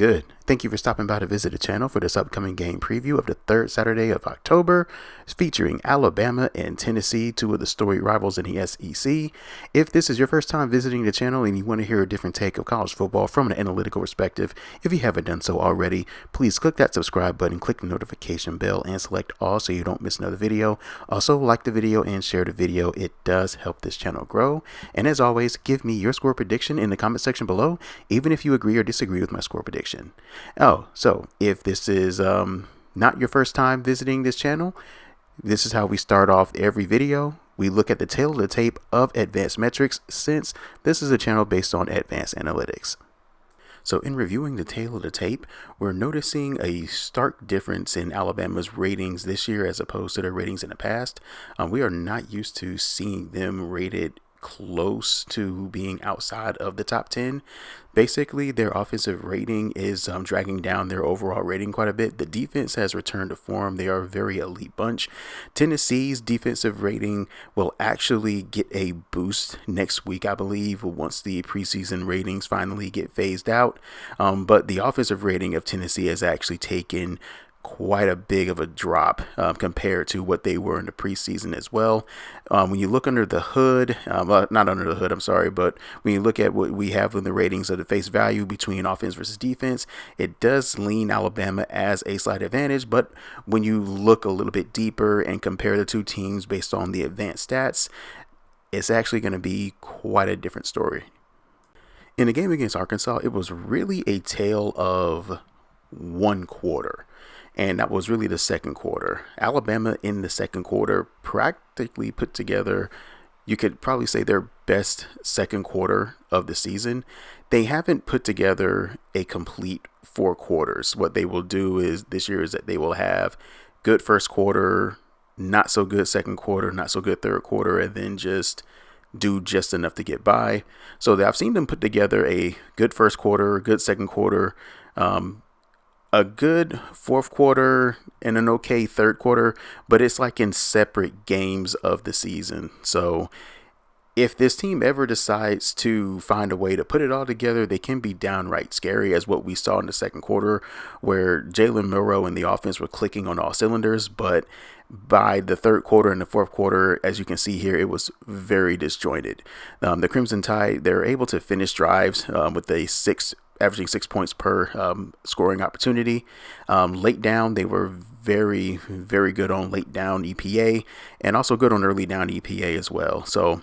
good? Thank you for stopping by to visit the channel for this upcoming game preview of the third Saturday of October, featuring Alabama and Tennessee, two of the storied rivals in the SEC. If this is your first time visiting the channel and you want to hear a different take of college football from an analytical perspective, if you haven't done so already, please click that subscribe button, click the notification bell, and select all so you don't miss another video. Also, like the video and share the video. It does help this channel grow. And as always, give me your score prediction in the comment section below, even if you agree or disagree with my score prediction. Oh, so if this is not your first time visiting this channel, this is how we start off every video. We look at the tail of the tape of advanced metrics, since this is a channel based on advanced analytics. So in reviewing the tail of the tape, we're noticing a stark difference in Alabama's ratings this year as opposed to their ratings in the past. We are not used to seeing them rated close to being outside of the top 10. Basically, their offensive rating is dragging down their overall rating quite a bit. The defense has returned to form. They are a very elite bunch. Tennessee's defensive rating will actually get a boost next week, I believe, once the preseason ratings finally get phased out. But the offensive rating of Tennessee has actually taken quite a big of a drop compared to what they were in the preseason as well. When you look under the hood, not under the hood, I'm sorry, but when you look at what we have in the ratings of the face value between offense versus defense, it does lean Alabama as a slight advantage. But when you look a little bit deeper and compare the two teams based on the advanced stats, it's actually going to be quite a different story. In the game against Arkansas, it was really a tale of one quarter. And that was really the second quarter. Alabama in the second quarter practically put together, you could probably say, their best second quarter of the season. They haven't put together a complete four quarters. What they will do is this year is that they will have good first quarter, not so good second quarter, not so good third quarter, and then just do just enough to get by. So I've seen them put together a good first quarter, good second quarter, a good fourth quarter and an okay third quarter, but it's like in separate games of the season. So if this team ever decides to find a way to put it all together, they can be downright scary, as what we saw in the second quarter, where Jalen, Milroe, and the offense were clicking on all cylinders. But by the third quarter and the fourth quarter, as you can see here, it was very disjointed. The Crimson Tide, they're able to finish drives with averaging 6 points per scoring opportunity. Late down, they were very, very good on late down EPA, and also good on early down EPA as well. So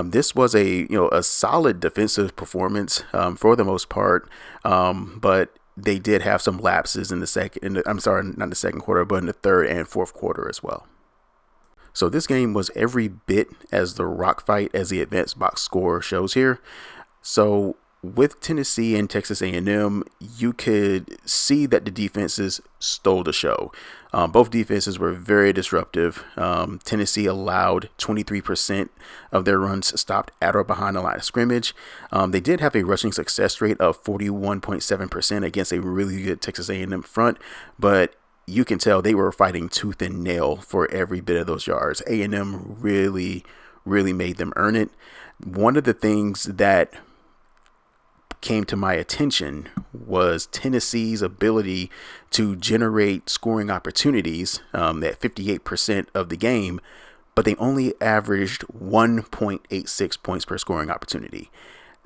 this was a solid defensive performance for the most part, but they did have some lapses in the second. I'm sorry, not the second quarter, but in the third and fourth quarter as well. So this game was every bit as the rock fight as the advanced box score shows here. So with Tennessee and Texas A&M, you could see that the defenses stole the show. Both defenses were very disruptive. Tennessee allowed 23% of their runs stopped at or behind the line of scrimmage. They did have a rushing success rate of 41.7% against a really good Texas A&M front, but you can tell they were fighting tooth and nail for every bit of those yards. A&M really, really made them earn it. One of the things that came to my attention was Tennessee's ability to generate scoring opportunities at 58% of the game, but they only averaged 1.86 points per scoring opportunity.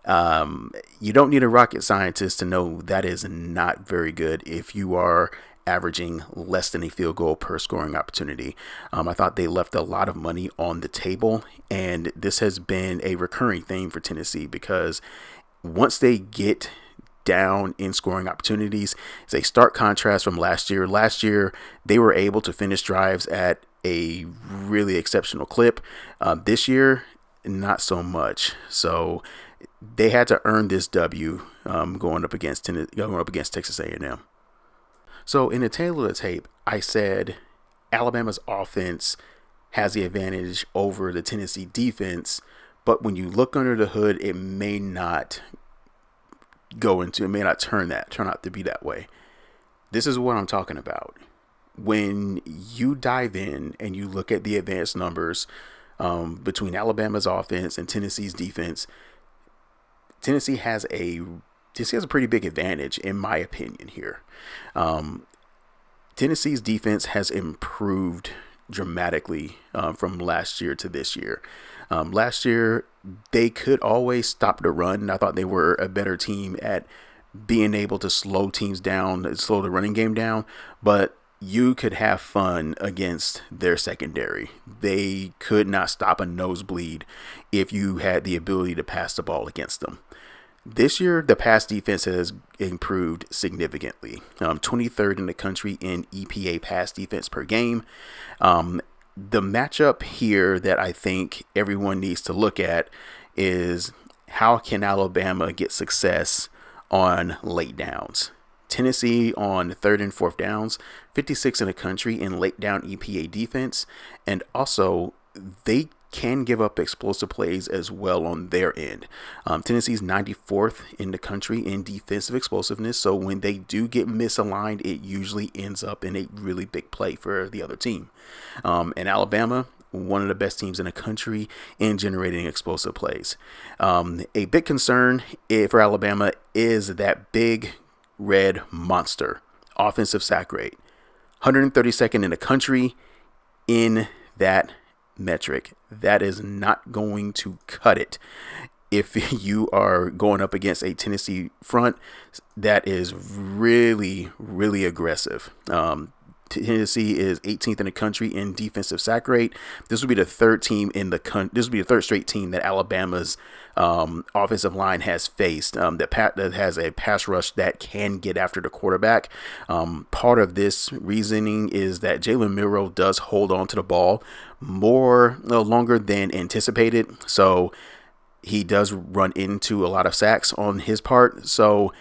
You don't need a rocket scientist to know that is not very good if you are averaging less than a field goal per scoring opportunity. I thought they left a lot of money on the table, and this has been a recurring theme for Tennessee, because once they get down in scoring opportunities, it's a stark contrast from last year. Last year, they were able to finish drives at a really exceptional clip. This year, not so much. So they had to earn this W going up against Texas A&M. So in the tail of the tape, I said Alabama's offense has the advantage over the Tennessee defense, but when you look under the hood, it may not turn out to be that way. This is what I'm talking about. When you dive in and you look at the advanced numbers between Alabama's offense and Tennessee's defense, Tennessee has a Tennessee has a pretty big advantage, in my opinion, here. Tennessee's defense has improved dramatically from last year to this year. Last year, they could always stop the run. I thought they were a better team at being able to slow teams down, slow the running game down, but you could have fun against their secondary. They could not stop a nosebleed if you had the ability to pass the ball against them. This year, the pass defense has improved significantly. 23rd in the country in EPA pass defense per game. The matchup here that I think everyone needs to look at is how can Alabama get success on late downs. Tennessee on 3rd and 4th downs, 56 in the country in late down EPA defense, and also they can give up explosive plays as well on their end. Tennessee's 94th in the country in defensive explosiveness, so when they do get misaligned, it usually ends up in a really big play for the other team. And Alabama, one of the best teams in the country in generating explosive plays. A big concern for Alabama is that big red monster offensive sack rate. 132nd in the country in that metric. That is not going to cut it if you are going up against a Tennessee front that is really, really aggressive. Tennessee is 18th in the country in defensive sack rate. This will be the third team in the this will be the third straight team that Alabama's offensive line has faced that has a pass rush that can get after the quarterback. Part of this reasoning is that Jalen Milroe does hold on to the ball longer than anticipated, so he does run into a lot of sacks on his part. So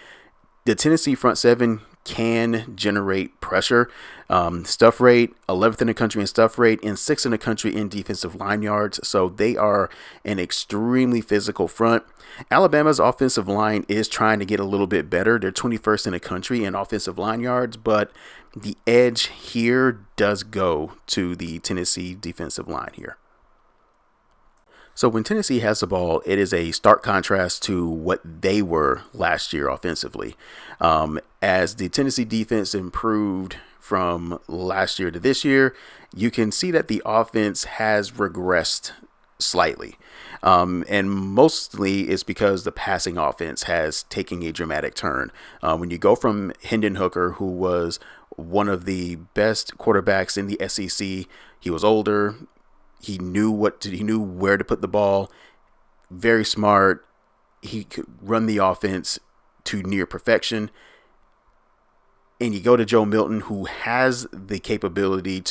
the Tennessee front seven can generate pressure. Stuff rate, 11th in the country in stuff rate, and 6th in the country in defensive line yards. So they are an extremely physical front. Alabama's offensive line is trying to get a little bit better. They're 21st in the country in offensive line yards, but the edge here does go to the Tennessee defensive line here. So when Tennessee has the ball, it is a stark contrast to what they were last year offensively. As the Tennessee defense improved from last year to this year, you can see that the offense has regressed slightly. And mostly it's because the passing offense has taken a dramatic turn. When you go from Hendon Hooker, who was one of the best quarterbacks in the SEC, he was older. He knew where to put the ball. Very smart. He could run the offense to near perfection. And you go to Joe Milton, who has the capability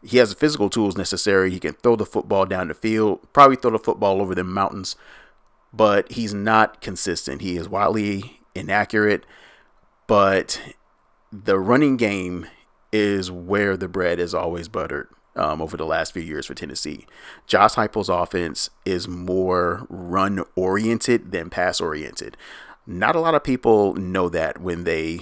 he has the physical tools necessary. He can throw the football down the field, probably throw the football over the mountains, but he's not consistent. He is wildly inaccurate, but the running game is where the bread is always buttered. Over the last few years for Tennessee. Josh Heupel's offense is more run-oriented than pass-oriented. Not a lot of people know that when they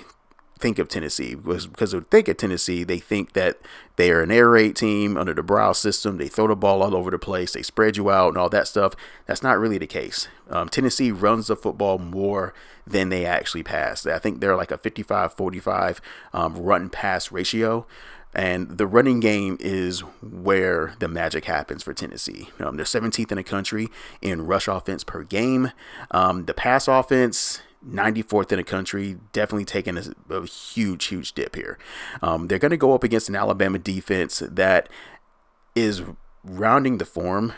think of Tennessee, because when they think of Tennessee, they think that they are an air raid team under the Bryce system. They throw the ball all over the place. They spread you out and all that stuff. That's not really the case. Tennessee runs the football more than they actually pass. I think they're like a 55-45 run-pass ratio. And the running game is where the magic happens for Tennessee. They're 17th in the country in rush offense per game. The pass offense, 94th in the country, definitely taking a huge dip here. They're going to go up against an Alabama defense that is rounding the form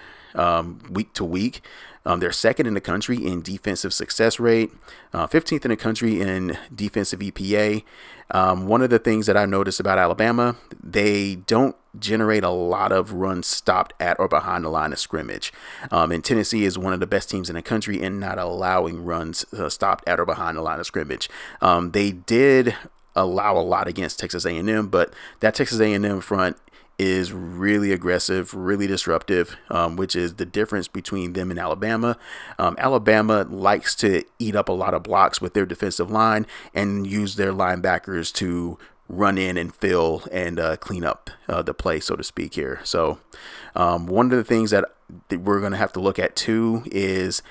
week to week. They're 2nd in the country in defensive success rate, 15th in the country in defensive EPA. One of the things that I noticed about Alabama, they don't generate a lot of runs stopped at or behind the line of scrimmage. And Tennessee is one of the best teams in the country in not allowing runs stopped at or behind the line of scrimmage. They did allow a lot against Texas A&M, but that Texas A&M front is really aggressive, really disruptive, which is the difference between them and Alabama. Alabama likes to eat up a lot of blocks with their defensive line and use their linebackers to run in and fill and clean up the play, so to speak here. So one of the things that we're going to have to look at too is,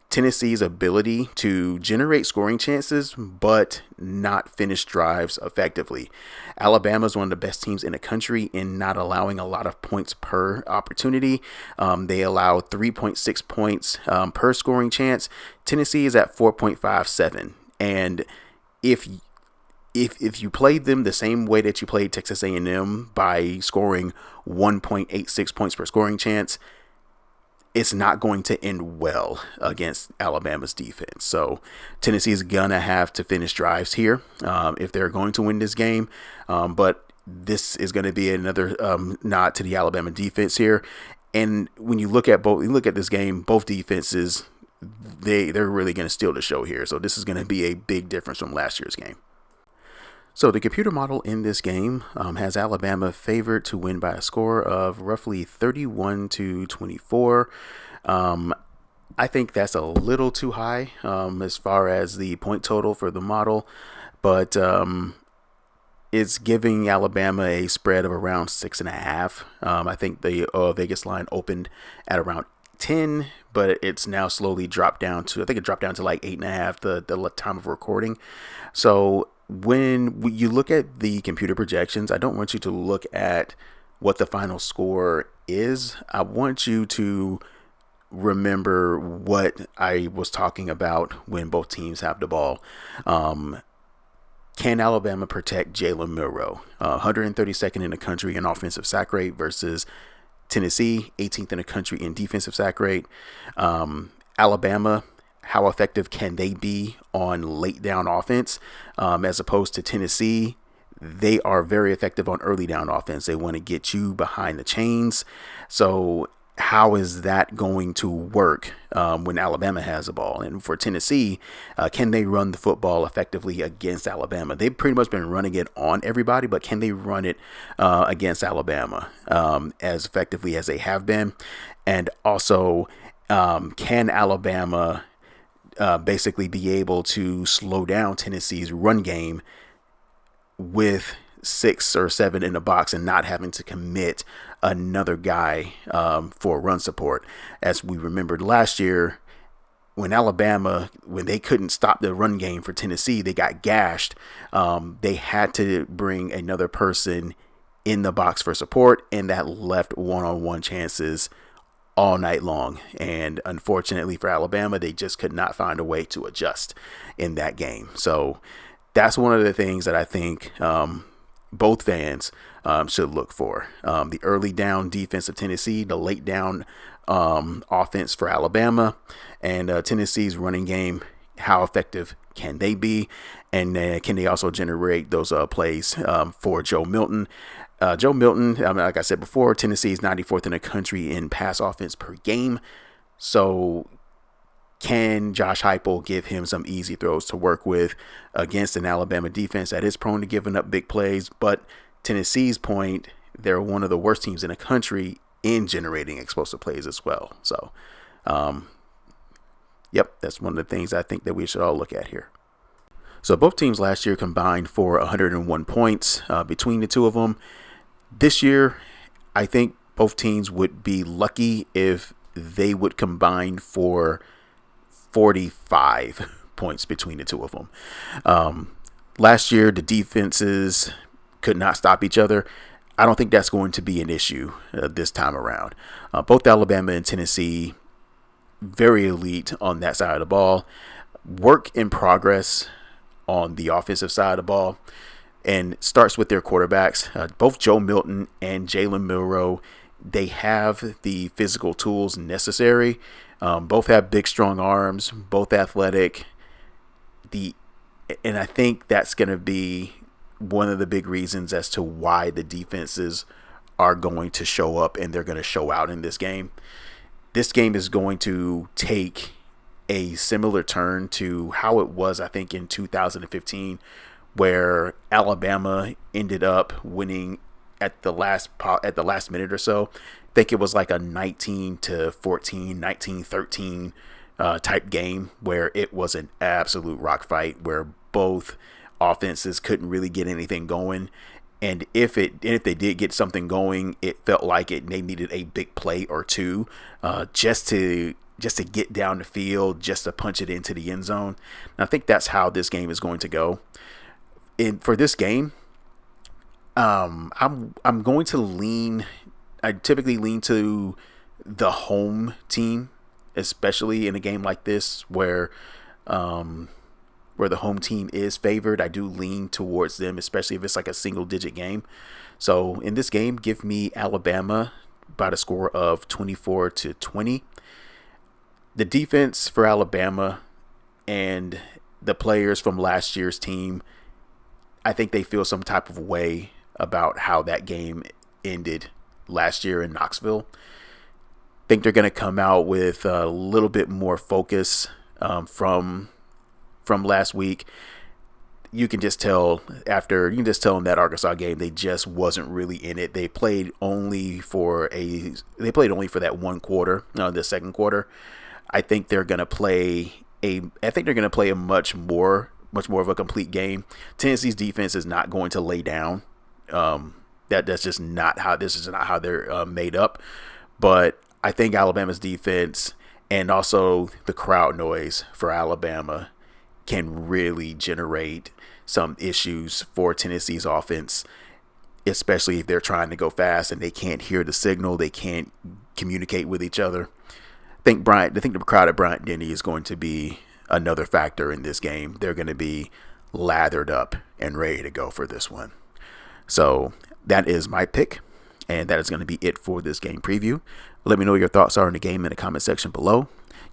Tennessee's ability to generate scoring chances but not finish drives effectively. Alabama is one of the best teams in the country in not allowing a lot of points per opportunity. They allow 3.6 points per scoring chance. Tennessee is at 4.57. And if you played them the same way that you played Texas A&M by scoring 1.86 points per scoring chance, it's not going to end well against Alabama's defense. So Tennessee is going to have to finish drives here if they're going to win this game. But this is going to be another nod to the Alabama defense here. And when you look at this game, both defenses, they're really going to steal the show here. So this is going to be a big difference from last year's game. So the computer model in this game has Alabama favored to win by a score of roughly 31-24. I think that's a little too high as far as the point total for the model, but it's giving Alabama a spread of around 6.5. I think the Vegas line opened at around 10, but it's now slowly dropped down to, I think it dropped down to like 8.5 the time of recording. So when you look at the computer projections, I don't want you to look at what the final score is. I want you to remember what I was talking about when both teams have the ball. Can Alabama protect Jalen Milroe? 132nd in the country in offensive sack rate versus Tennessee, 18th in the country in defensive sack rate. Alabama, how effective can they be on late down offense as opposed to Tennessee? They are very effective on early down offense. They want to get you behind the chains. So how is that going to work when Alabama has the ball? And for Tennessee, can they run the football effectively against Alabama? They've pretty much been running it on everybody, but can they run it against Alabama as effectively as they have been? And also, can Alabama basically be able to slow down Tennessee's run game with 6 or 7 in the box and not having to commit another guy for run support? As we remembered last year, when they couldn't stop the run game for Tennessee, they got gashed. They had to bring another person in the box for support, and that left one-on-one chances all night long. And unfortunately for Alabama, they just could not find a way to adjust in that game. So that's one of the things that I think both fans should look for. The early down defense of Tennessee, the late down offense for Alabama, and Tennessee's running game. How effective can they be? And can they also generate those plays for Joe Milton? Joe Milton, like I said before, Tennessee is 94th in the country in pass offense per game. So can Josh Heupel give him some easy throws to work with against an Alabama defense that is prone to giving up big plays? But Tennessee's point, they're one of the worst teams in the country in generating explosive plays as well. So, yep, that's one of the things I think that we should all look at here. So both teams last year combined for 101 points between the two of them. This year, I think both teams would be lucky if they would combine for 45 points between the two of them. Last year, the defenses could not stop each other. I don't think that's going to be an issue this time around. Both Alabama and Tennessee, very elite on that side of the ball. Work in progress on the offensive side of the ball, and starts with their quarterbacks. Both Joe Milton and Jalen Milroe, they have the physical tools necessary. Both have big, strong arms, both athletic. And I think that's going to be one of the big reasons as to why the defenses are going to show up and they're going to show out in this game. This game is going to take a similar turn to how it was, I think, in 2015, where Alabama ended up winning at the last minute or so. I think it was like a 19-14, 19-13 type game where it was an absolute rock fight where both offenses couldn't really get anything going. And if they did get something going, it felt like they needed a big play or two just to just to get down the field, just to punch it into the end zone. And I think that's how this game is going to go. For this game, I'm going to lean. I typically lean to the home team, especially in a game like this where the home team is favored. I do lean towards them, especially if it's like a single-digit game. So in this game, give me Alabama by the score of 24-20. The defense for Alabama and the players from last year's team, I think they feel some type of way about how that game ended last year in Knoxville. Think they're going to come out with a little bit more focus from last week. You can just tell in that Arkansas game, they just wasn't really in it. They played only for that one quarter, the second quarter. I think they're going to play a much more of a complete game. Tennessee's defense is not going to lay down. That's just not how they're made up. But I think Alabama's defense and also the crowd noise for Alabama can really generate some issues for Tennessee's offense, especially if they're trying to go fast and they can't hear the signal, they can't communicate with each other. I think the crowd at Bryant-Denny is going to be another factor in this game. They're going to be lathered up and ready to go for this one. So that is my pick, and that is going to be it for this game preview. Let me know what your thoughts are on the game in the comment section below.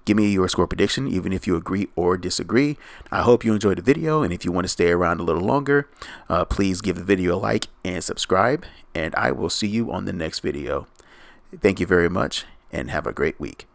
Give me your score prediction, even if you agree or disagree. I hope you enjoyed the video, and if you want to stay around a little longer, please give the video a like and subscribe, and I will see you on the next video. Thank you very much, and have a great week.